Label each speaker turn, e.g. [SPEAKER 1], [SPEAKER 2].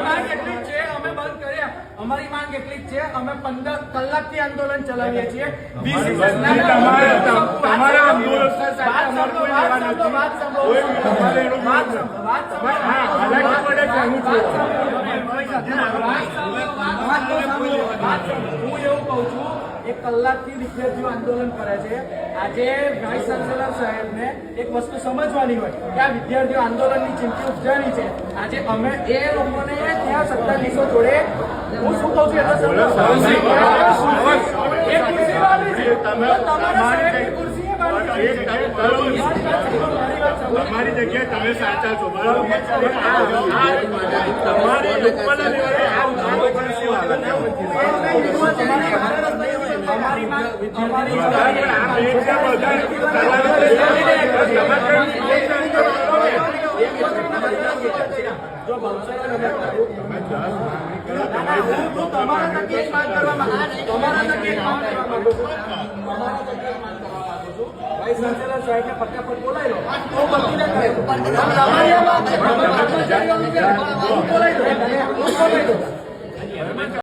[SPEAKER 1] માંગ એટલી જ છે, અમે બંધ કર્યા. અમારી માંગ એટલી જ છે, અમે 15 કલાકથી આંદોલન ચલાવીએ છીએ. હું એવું કહું છું, 1 કલાકથી વિદ્યાર્થીઓ આંદોલન કરે છે. આજે વાઇસ ચાન્સેલર સાહેબને એક વસ્તુ સમજવાની હોય કે આ વિદ્યાર્થીઓ આંદોલનની ચીમકી ઉપજાવી છે. આજે અમે એ લોકોને ત્યાં સત્તાધીશો જોડે, હું શું કહું છું એટલે
[SPEAKER 2] તમારી જગ્યાએ તમે સાચા છો.
[SPEAKER 1] ફટાફટ બોલાવી લો.